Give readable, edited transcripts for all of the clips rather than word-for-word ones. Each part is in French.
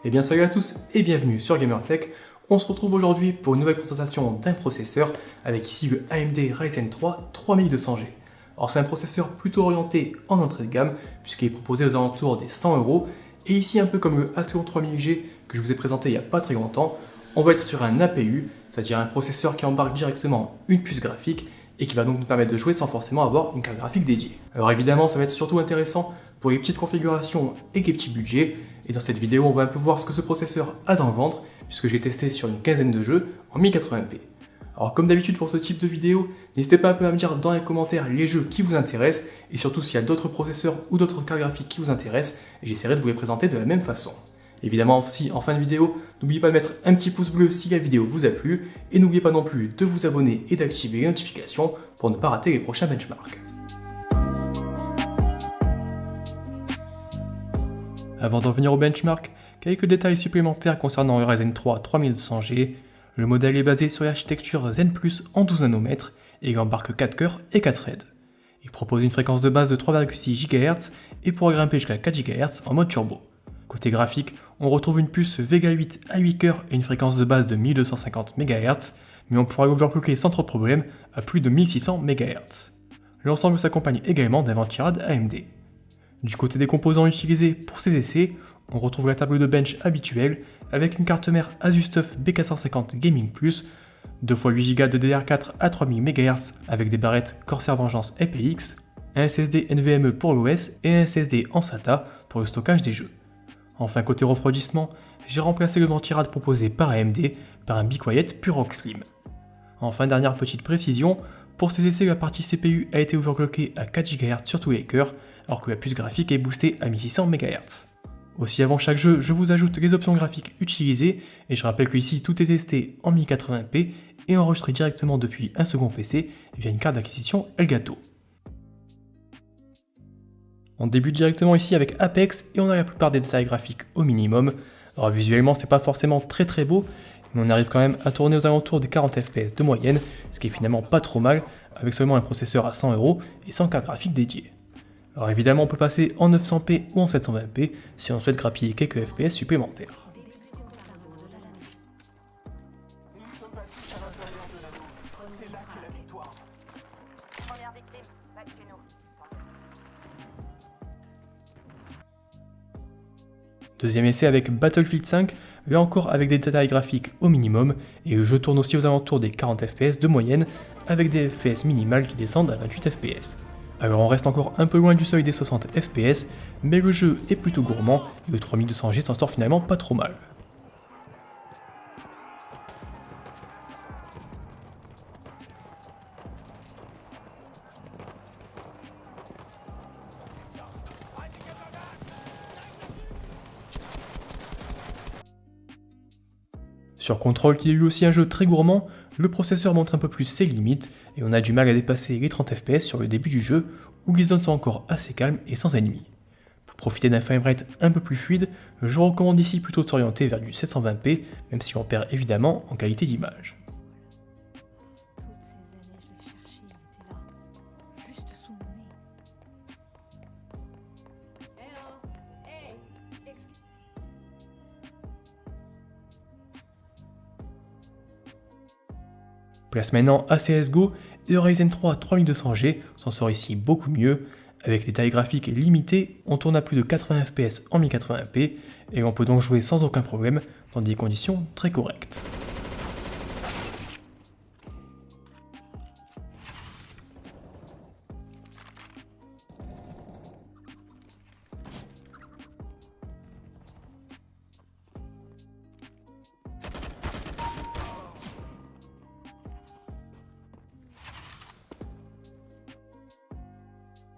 Eh bien salut à tous et bienvenue sur GamerTech. On se retrouve aujourd'hui pour une nouvelle présentation d'un processeur avec ici le AMD Ryzen 3 3200G. Alors c'est un processeur plutôt orienté en entrée de gamme puisqu'il est proposé aux alentours des 100 € et ici un peu comme le Athlon 3000G que je vous ai présenté il n'y a pas très longtemps, on va être sur un APU, c'est-à-dire un processeur qui embarque directement une puce graphique et qui va donc nous permettre de jouer sans forcément avoir une carte graphique dédiée. Alors évidemment ça va être surtout intéressant pour les petites configurations et les petits budgets. Et dans cette vidéo, on va un peu voir ce que ce processeur a dans le ventre, puisque j'ai testé sur une quinzaine de jeux en 1080p. Alors comme d'habitude pour ce type de vidéo, n'hésitez pas un peu à me dire dans les commentaires les jeux qui vous intéressent, et surtout s'il y a d'autres processeurs ou d'autres cartes graphiques qui vous intéressent, et j'essaierai de vous les présenter de la même façon. Évidemment aussi, en fin de vidéo, n'oubliez pas de mettre un petit pouce bleu si la vidéo vous a plu, et n'oubliez pas non plus de vous abonner et d'activer les notifications pour ne pas rater les prochains benchmarks. Avant d'en venir au benchmark, quelques détails supplémentaires concernant le Ryzen 3 3100G. Le modèle est basé sur l'architecture Zen+ en 12 nanomètres et il embarque 4 cœurs et 4 threads. Il propose une fréquence de base de 3,6 GHz et pourra grimper jusqu'à 4 GHz en mode turbo. Côté graphique, on retrouve une puce Vega 8 à 8 cœurs et une fréquence de base de 1250 MHz, mais on pourra overclocker sans trop de problème à plus de 1600 MHz. L'ensemble s'accompagne également d'un ventirad AMD. Du côté des composants utilisés pour ces essais, on retrouve la table de bench habituelle avec une carte mère ASUS B450 Gaming Plus, 2x8 Go de DDR4 à 3000 MHz avec des barrettes Corsair Vengeance EPX, un SSD NVMe pour l'OS et un SSD en SATA pour le stockage des jeux. Enfin côté refroidissement, j'ai remplacé le ventirad proposé par AMD par un Be Quiet Purox Slim. Enfin dernière petite précision, pour ces essais la partie CPU a été overclockée à 4 GHz sur tous les cœurs, alors que la puce graphique est boostée à 1600 MHz. Aussi avant chaque jeu, je vous ajoute les options graphiques utilisées, et je rappelle que ici tout est testé en 1080p et enregistré directement depuis un second PC via une carte d'acquisition Elgato. On débute directement ici avec Apex et on a la plupart des détails graphiques au minimum. Alors visuellement c'est pas forcément très beau, mais on arrive quand même à tourner aux alentours des 40 FPS de moyenne, ce qui est finalement pas trop mal, avec seulement un processeur à 100 € et sans carte graphique dédiée. Alors évidemment on peut passer en 900p ou en 720p si on souhaite grappiller quelques FPS supplémentaires. Deuxième essai avec Battlefield 5, là encore avec des détails graphiques au minimum, et le jeu tourne aussi aux alentours des 40 FPS de moyenne, avec des FPS minimales qui descendent à 28 FPS. Alors on reste encore un peu loin du seuil des 60 FPS, mais le jeu est plutôt gourmand, et le 3200G s'en sort finalement pas trop mal. Sur Control, qui est lui aussi un jeu très gourmand, le processeur montre un peu plus ses limites et on a du mal à dépasser les 30 FPS sur le début du jeu où les zones sont encore assez calmes et sans ennemis. Pour profiter d'un framerate un peu plus fluide, je recommande ici plutôt de s'orienter vers du 720p, même si on perd évidemment en qualité d'image. Toutes ces années, je l'ai cherché, il était là, juste sous mon nez. Excuse. Place maintenant à CSGO et le Ryzen 3 3200G s'en sort ici beaucoup mieux. Avec les tailles graphiques limitées, on tourne à plus de 80 FPS en 1080p et on peut donc jouer sans aucun problème dans des conditions très correctes.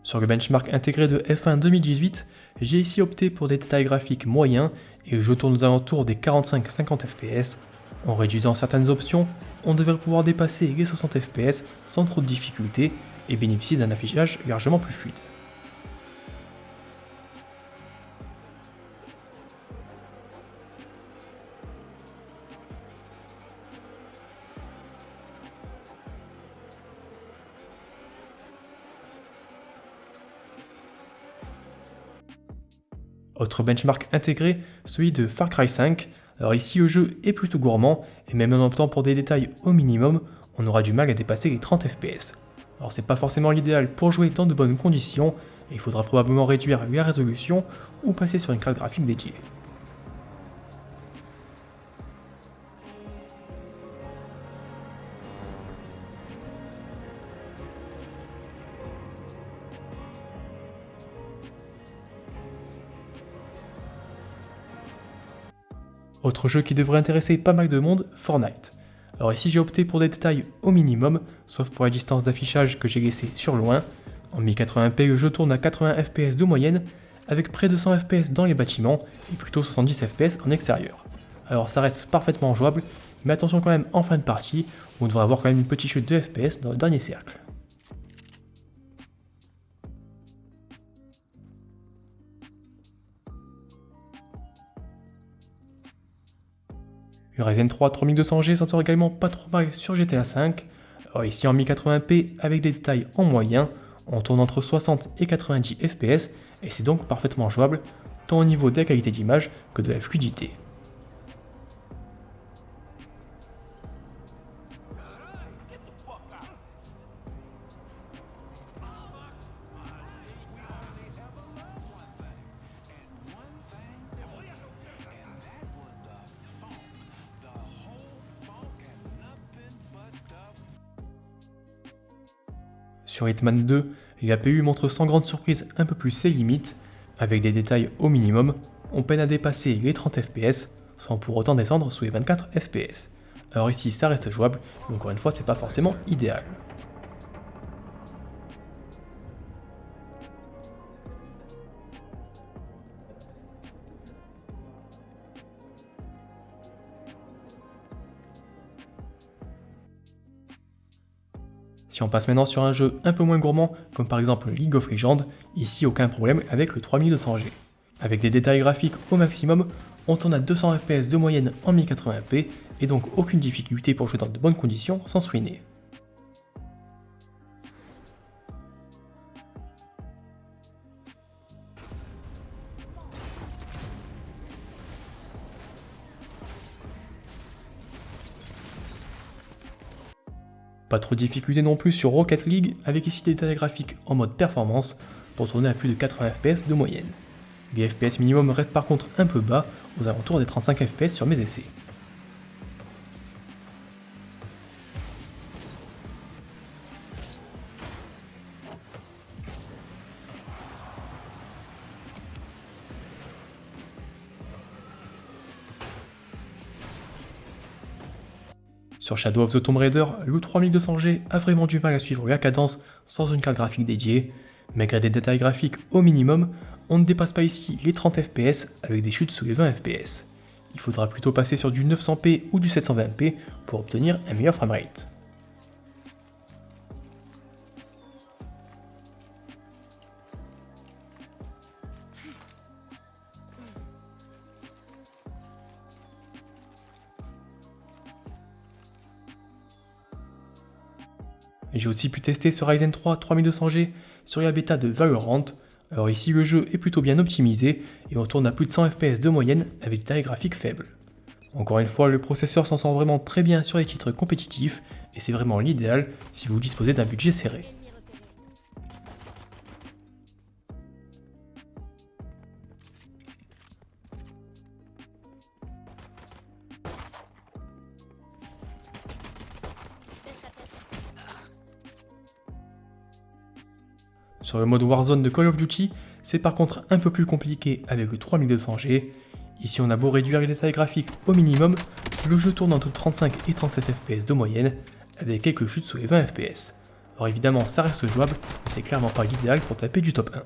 Sur le benchmark intégré de F1 2018, j'ai ici opté pour des détails graphiques moyens et je tourne aux alentours des 45-50 FPS. En réduisant certaines options, on devrait pouvoir dépasser les 60 FPS sans trop de difficultés et bénéficier d'un affichage largement plus fluide. Autre benchmark intégré, celui de Far Cry 5. Alors ici le jeu est plutôt gourmand, et même en optant pour des détails au minimum, on aura du mal à dépasser les 30 FPS. Alors c'est pas forcément l'idéal pour jouer dans de bonnes conditions, et il faudra probablement réduire la résolution ou passer sur une carte graphique dédiée. Autre jeu qui devrait intéresser pas mal de monde, Fortnite. Alors ici j'ai opté pour des détails au minimum, sauf pour la distance d'affichage que j'ai laissée sur loin. En 1080p le jeu tourne à 80 fps de moyenne, avec près de 100 fps dans les bâtiments et plutôt 70 fps en extérieur. Alors ça reste parfaitement jouable, mais attention quand même en fin de partie, où on devrait avoir quand même une petite chute de fps dans le dernier cercle. Le Ryzen 3 3200G s'en sort également pas trop mal sur GTA V. Alors ici en 1080p avec des détails en moyen, on tourne entre 60 et 90 fps et c'est donc parfaitement jouable tant au niveau de la qualité d'image que de la fluidité. Sur Hitman 2, l'APU montre sans grande surprise un peu plus ses limites, avec des détails au minimum, on peine à dépasser les 30 fps, sans pour autant descendre sous les 24 fps. Alors ici ça reste jouable, mais encore une fois c'est pas forcément idéal. Si on passe maintenant sur un jeu un peu moins gourmand, comme par exemple League of Legends, ici aucun problème avec le 3200G. Avec des détails graphiques au maximum, on tourne à 200 fps de moyenne en 1080p, et donc aucune difficulté pour jouer dans de bonnes conditions sans se ruiner. Pas trop de difficultés non plus sur Rocket League, avec ici des détails graphiques en mode performance pour tourner à plus de 80 fps de moyenne. Les FPS minimum restent par contre un peu bas, aux alentours des 35 fps sur mes essais. Sur Shadow of the Tomb Raider, le 3200G a vraiment du mal à suivre la cadence sans une carte graphique dédiée. Malgré des détails graphiques au minimum, on ne dépasse pas ici les 30 fps avec des chutes sous les 20 fps. Il faudra plutôt passer sur du 900p ou du 720p pour obtenir un meilleur framerate. J'ai aussi pu tester ce Ryzen 3 3200G sur la bêta de Valorant. Alors ici le jeu est plutôt bien optimisé et on tourne à plus de 100 fps de moyenne avec des tailles graphiques faibles. Encore une fois, le processeur s'en sort vraiment très bien sur les titres compétitifs et c'est vraiment l'idéal si vous disposez d'un budget serré. Sur le mode Warzone de Call of Duty, c'est par contre un peu plus compliqué avec le 3200G. Ici on a beau réduire les détails graphiques au minimum, le jeu tourne entre 35 et 37 fps de moyenne, avec quelques chutes sous les 20 fps. Alors évidemment ça reste jouable, mais c'est clairement pas l'idéal pour taper du top 1.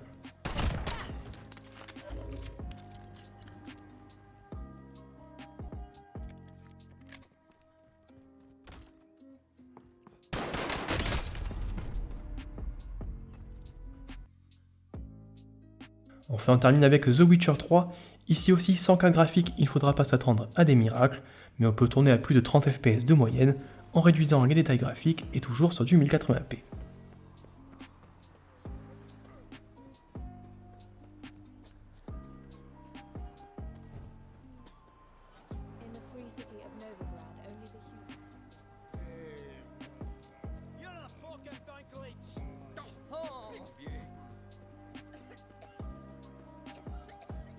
Enfin on termine avec The Witcher 3, ici aussi sans carte graphique il ne faudra pas s'attendre à des miracles, mais on peut tourner à plus de 30 fps de moyenne en réduisant les détails graphiques et toujours sur du 1080p.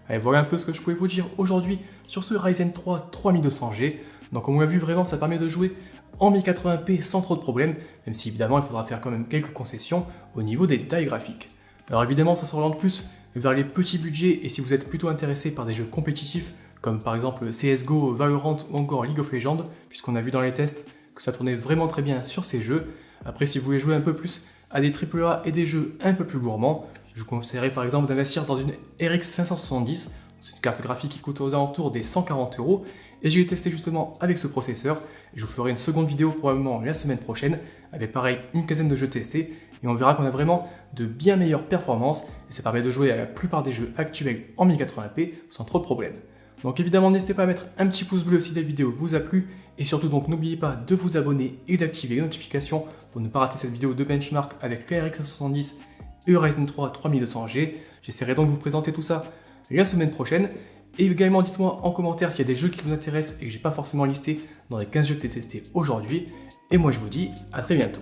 Allez, voilà un peu ce que je pouvais vous dire aujourd'hui sur ce Ryzen 3 3200G. Donc comme on l'a vu, vraiment ça permet de jouer en 1080p sans trop de problèmes, même si évidemment il faudra faire quand même quelques concessions au niveau des détails graphiques. Alors évidemment ça s'oriente plus vers les petits budgets et si vous êtes plutôt intéressé par des jeux compétitifs comme par exemple CSGO, Valorant ou encore League of Legends, puisqu'on a vu dans les tests que ça tournait vraiment très bien sur ces jeux. Après si vous voulez jouer un peu plus à des AAA et des jeux un peu plus gourmands, je vous conseillerais par exemple d'investir dans une RX 570, c'est une carte graphique qui coûte aux alentours des 140 € et je l'ai testé justement avec ce processeur. Je vous ferai une seconde vidéo probablement la semaine prochaine avec pareil une quinzaine de jeux testés et on verra qu'on a vraiment de bien meilleures performances et ça permet de jouer à la plupart des jeux actuels en 1080p sans trop de problèmes. Donc évidemment n'hésitez pas à mettre un petit pouce bleu si la vidéo vous a plu et surtout donc n'oubliez pas de vous abonner et d'activer les notifications pour ne pas rater cette vidéo de benchmark avec la RX 570 et le Ryzen 3 3200G. J'essaierai donc de vous présenter tout ça la semaine prochaine. Et également dites-moi en commentaire s'il y a des jeux qui vous intéressent et que j'ai pas forcément listé dans les 15 jeux que j'ai testés aujourd'hui. Et moi je vous dis à très bientôt.